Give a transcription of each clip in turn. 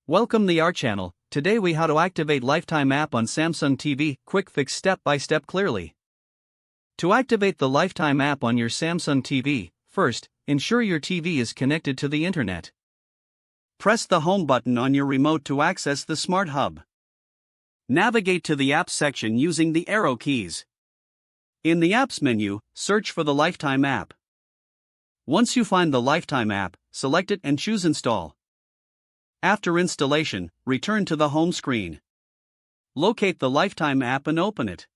Welcome to our channel. Today we how to activate Lifetime app on Samsung TV, quick fix step by step clearly. To activate the Lifetime app on your Samsung TV, first, ensure your TV is connected to the internet. Press the home button on your remote to access the Smart Hub. Navigate to the apps section using the arrow keys. In the apps menu, search for the Lifetime app. Once you find the Lifetime app, select it and choose Install. After installation, return to the home screen. Locate the Lifetime app and open it.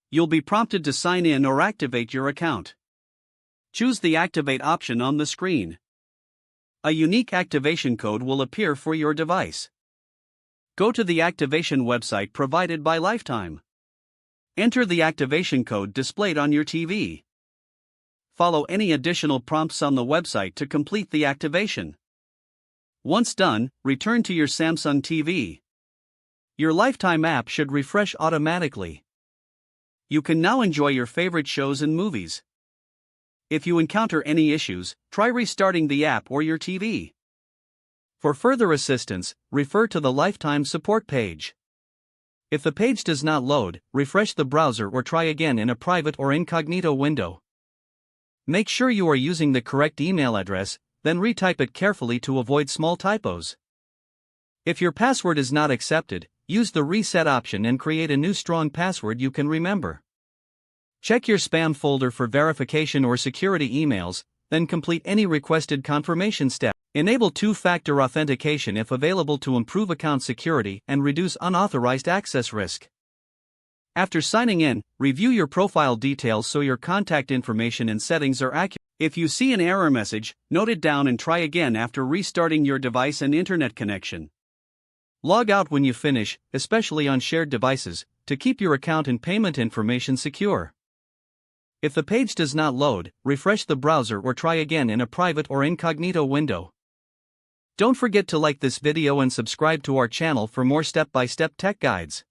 You'll be prompted to sign in or activate your account. Choose the Activate option on the screen. A unique activation code will appear for your device. Go to the activation website provided by Lifetime. Enter the activation code displayed on your TV. Follow any additional prompts on the website to complete the activation. Once done, return to your Samsung TV. Your Lifetime app should refresh automatically. You can now enjoy your favorite shows and movies. If you encounter any issues, try restarting the app or your TV. For further assistance, refer to the Lifetime support page. If the page does not load, refresh the browser or try again in a private or incognito window. Make sure you are using the correct email address, then retype it carefully to avoid small typos. If your password is not accepted, use the reset option and create a new strong password you can remember. Check your spam folder for verification or security emails, then complete any requested confirmation step. Enable two-factor authentication if available to improve account security and reduce unauthorized access risk. After signing in, review your profile details so your contact information and settings are accurate. If you see an error message, note it down and try again after restarting your device and internet connection. Log out when you finish, especially on shared devices, to keep your account and payment information secure. If the page does not load, refresh the browser or try again in a private or incognito window. Don't forget to like this video and subscribe to our channel for more step-by-step tech guides.